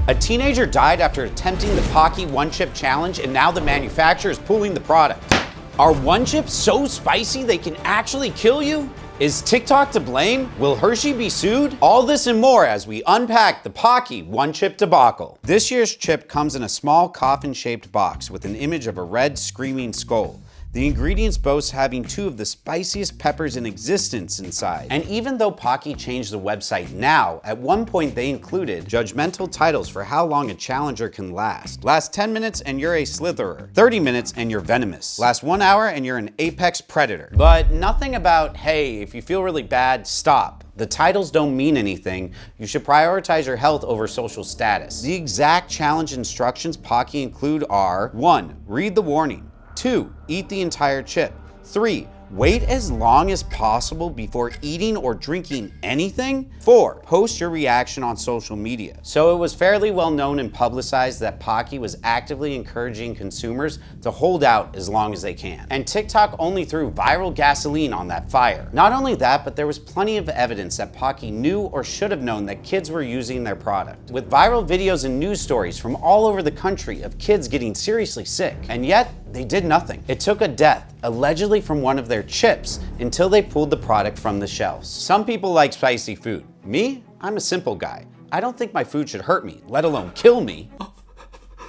A teenager died after attempting the Pocky One Chip Challenge, and now the manufacturer is pulling the product. Are One Chips so spicy they can actually kill you? Is TikTok to blame? Will Hershey be sued? All this and more as we unpack the Pocky One Chip debacle. This year's chip comes in a small coffin-shaped box with an image of a red screaming skull. The ingredients boast having 2 of the spiciest peppers in existence inside. And even though Pocky changed the website now, at one point they included judgmental titles for how long a challenger can last. Last 10 minutes and you're a slitherer. 30 minutes and you're venomous. Last 1 hour and you're an apex predator. But nothing about, hey, if you feel really bad, stop. The titles don't mean anything. You should prioritize your health over social status. The exact challenge instructions Pocky include are: 1. Read the warning. 2. Eat the entire chip. 3. Wait as long as possible before eating or drinking anything. 4. Post your reaction on social media. So it was fairly well known and publicized that Pocky was actively encouraging consumers to hold out as long as they can. And TikTok only threw viral gasoline on that fire. Not only that, but there was plenty of evidence that Pocky knew or should have known that kids were using their product, with viral videos and news stories from all over the country of kids getting seriously sick. And yet, they did nothing. It took a death, allegedly from one of their chips, until they pulled the product from the shelves. Some people like spicy food. Me? I'm a simple guy. I don't think my food should hurt me, let alone kill me.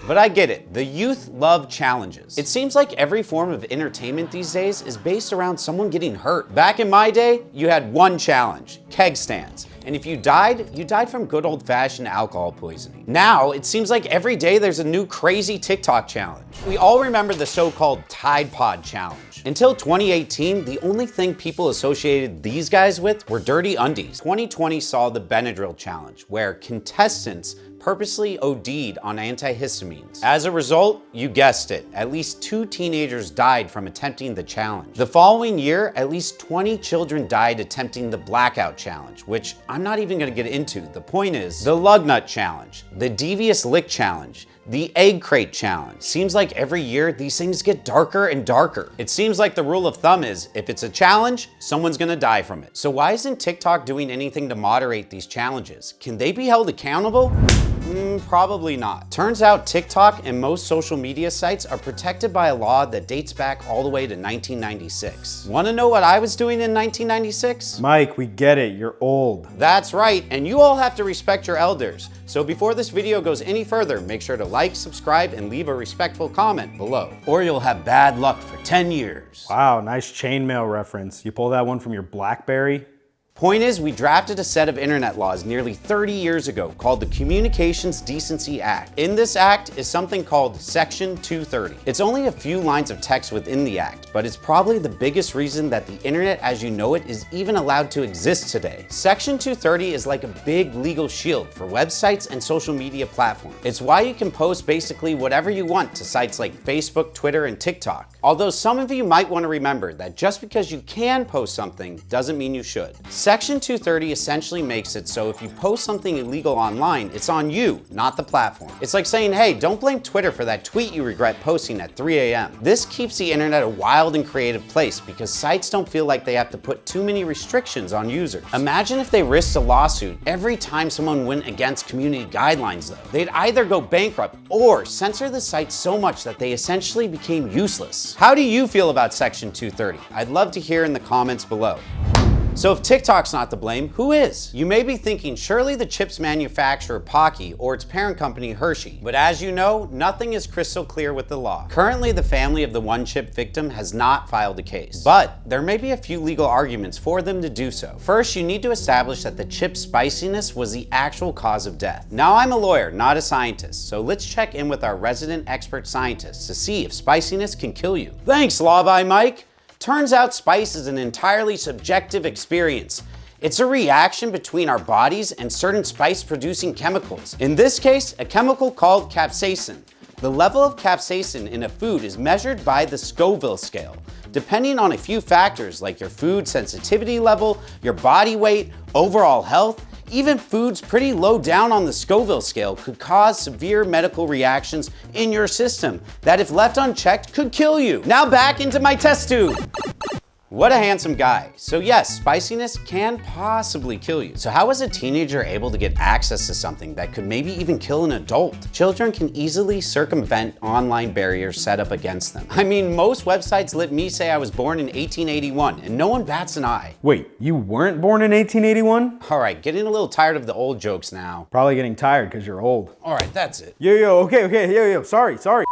But I get it. The youth love challenges. It seems like every form of entertainment these days is based around someone getting hurt. Back in my day, you had one challenge: keg stands. And if you died from good old-fashioned alcohol poisoning. Now, it seems like every day there's a new crazy TikTok challenge. We all remember the so-called Tide Pod challenge. Until 2018, the only thing people associated these guys with were dirty undies. 2020 saw the Benadryl challenge, where contestants purposely OD'd on antihistamines. As a result, you guessed it, at least 2 teenagers died from attempting the challenge. The following year, at least 20 children died attempting the Blackout challenge, which I'm not even gonna get into. The point is, the Lug Nut challenge, the Devious Lick challenge, the Egg Crate challenge. Seems like every year these things get darker and darker. It seems like the rule of thumb is, if it's a challenge, someone's gonna die from it. So why isn't TikTok doing anything to moderate these challenges? Can they be held accountable? Probably not. Turns out TikTok and most social media sites are protected by a law that dates back all the way to 1996. Wanna know what I was doing in 1996? Mike, we get it, you're old. That's right, and you all have to respect your elders. So before this video goes any further, make sure to like, subscribe, and leave a respectful comment below, or you'll have bad luck for 10 years. Wow, nice chainmail reference. You pull that one from your BlackBerry? Point is, we drafted a set of internet laws nearly 30 years ago called the Communications Decency Act. In this act is something called Section 230. It's only a few lines of text within the act, but it's probably the biggest reason that the internet as you know it is even allowed to exist today. Section 230 is like a big legal shield for websites and social media platforms. It's why you can post basically whatever you want to sites like Facebook, Twitter, and TikTok. Although some of you might want to remember that just because you can post something doesn't mean you should. Section 230 essentially makes it so if you post something illegal online, it's on you, not the platform. It's like saying, hey, don't blame Twitter for that tweet you regret posting at 3 a.m. This keeps the internet a wild and creative place because sites don't feel like they have to put too many restrictions on users. Imagine if they risked a lawsuit every time someone went against community guidelines though. They'd either go bankrupt or censor the site so much that they essentially became useless. How do you feel about Section 230? I'd love to hear in the comments below. So if TikTok's not to blame, who is? You may be thinking surely the chips manufacturer Pocky or its parent company Hershey, but as you know, nothing is crystal clear with the law. Currently, the family of the one chip victim has not filed a case, but there may be a few legal arguments for them to do so. First, you need to establish that the chip's spiciness was the actual cause of death. Now, I'm a lawyer, not a scientist, so let's check in with our resident expert scientists to see if spiciness can kill you. Thanks, Law by Mike. Turns out spice is an entirely subjective experience. It's a reaction between our bodies and certain spice-producing chemicals. In this case, a chemical called capsaicin. The level of capsaicin in a food is measured by the Scoville scale, depending on a few factors like your food sensitivity level, your body weight, overall health. Even foods pretty low down on the Scoville scale could cause severe medical reactions in your system that if left unchecked could kill you. Now back into my test tube. What a handsome guy. So yes, spiciness can possibly kill you. So how is a teenager able to get access to something that could maybe even kill an adult? Children can easily circumvent online barriers set up against them. I mean, most websites let me say I was born in 1881 and no one bats an eye. Wait, you weren't born in 1881? All right, getting a little tired of the old jokes now. Probably getting tired because you're old. All right, that's it. Yo, okay, sorry.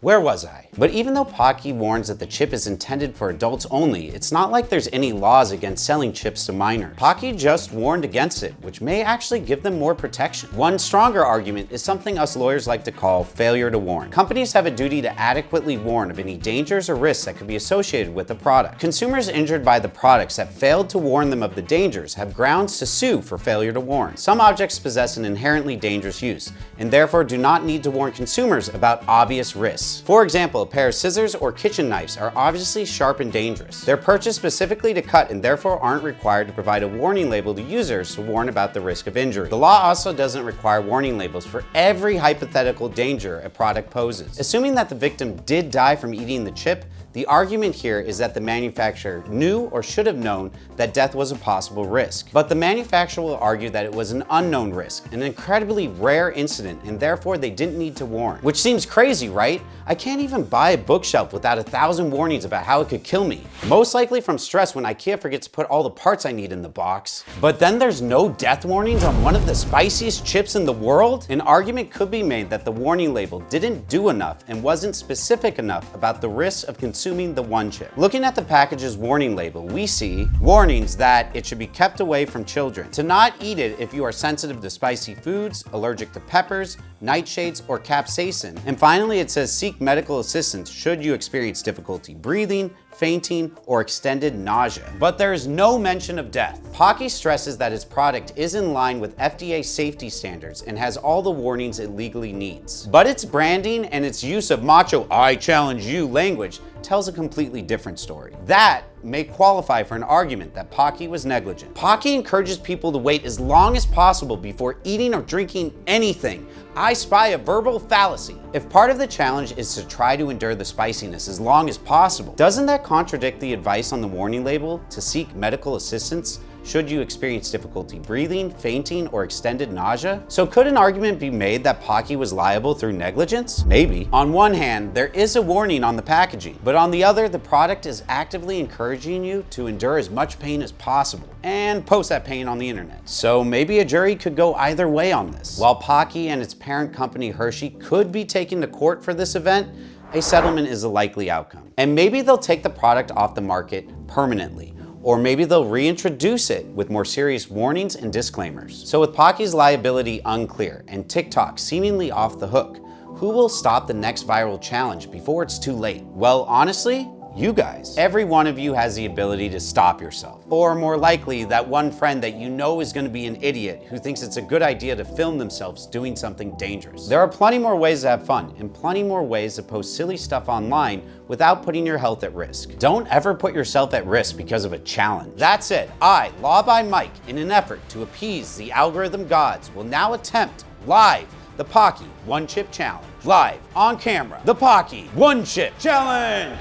Where was I? But even though Pocky warns that the chip is intended for adults only, it's not like there's any laws against selling chips to minors. Pocky just warned against it, which may actually give them more protection. One stronger argument is something us lawyers like to call failure to warn. Companies have a duty to adequately warn of any dangers or risks that could be associated with the product. Consumers injured by the products that failed to warn them of the dangers have grounds to sue for failure to warn. Some objects possess an inherently dangerous use, and therefore do not need to warn consumers about obvious risks. For example, a pair of scissors or kitchen knives are obviously sharp and dangerous. They're purchased specifically to cut and therefore aren't required to provide a warning label to users to warn about the risk of injury. The law also doesn't require warning labels for every hypothetical danger a product poses. Assuming that the victim did die from eating the chip, the argument here is that the manufacturer knew or should have known that death was a possible risk. But the manufacturer will argue that it was an unknown risk, an incredibly rare incident, and therefore they didn't need to warn. Which seems crazy, right? I can't even buy a bookshelf without 1,000 warnings about how it could kill me. Most likely from stress when IKEA forgets to put all the parts I need in the box. But then there's no death warnings on one of the spiciest chips in the world? An argument could be made that the warning label didn't do enough and wasn't specific enough about the risks of consuming the one chip. Looking at the package's warning label, we see warnings that it should be kept away from children, to not eat it if you are sensitive to spicy foods, allergic to peppers, nightshades, or capsaicin. And finally, it says seek medical assistance should you experience difficulty breathing, fainting, or extended nausea. But there is no mention of death. Pocky stresses that its product is in line with FDA safety standards and has all the warnings it legally needs. But its branding and its use of macho "I challenge you" language tells a completely different story. That may qualify for an argument that Pocky was negligent. Pocky encourages people to wait as long as possible before eating or drinking anything. I spy a verbal fallacy. If part of the challenge is to try to endure the spiciness as long as possible, doesn't that contradict the advice on the warning label to seek medical assistance should you experience difficulty breathing, fainting, or extended nausea? So could an argument be made that Pocky was liable through negligence? Maybe. On one hand, there is a warning on the packaging, but on the other, the product is actively encouraging you to endure as much pain as possible and post that pain on the internet. So maybe a jury could go either way on this. While Pocky and its parent company Hershey could be taken to court for this event, a settlement is a likely outcome. And maybe they'll take the product off the market permanently, or maybe they'll reintroduce it with more serious warnings and disclaimers. So with Pocky's liability unclear and TikTok seemingly off the hook, who will stop the next viral challenge before it's too late? Well, honestly, you guys. Every one of you has the ability to stop yourself. Or more likely, that one friend that you know is going to be an idiot who thinks it's a good idea to film themselves doing something dangerous. There are plenty more ways to have fun and plenty more ways to post silly stuff online without putting your health at risk. Don't ever put yourself at risk because of a challenge. That's it. I, Law by Mike, in an effort to appease the algorithm gods, will now attempt live the Pocky One Chip Challenge. Live on camera, the Pocky One Chip Challenge.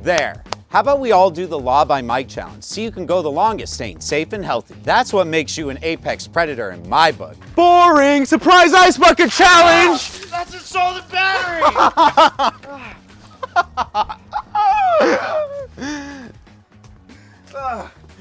There. How about we all do the Law by Mike challenge so you can go the longest staying safe and healthy. That's what makes you an apex predator in my book. Boring! Surprise ice bucket challenge! That's a solid battery!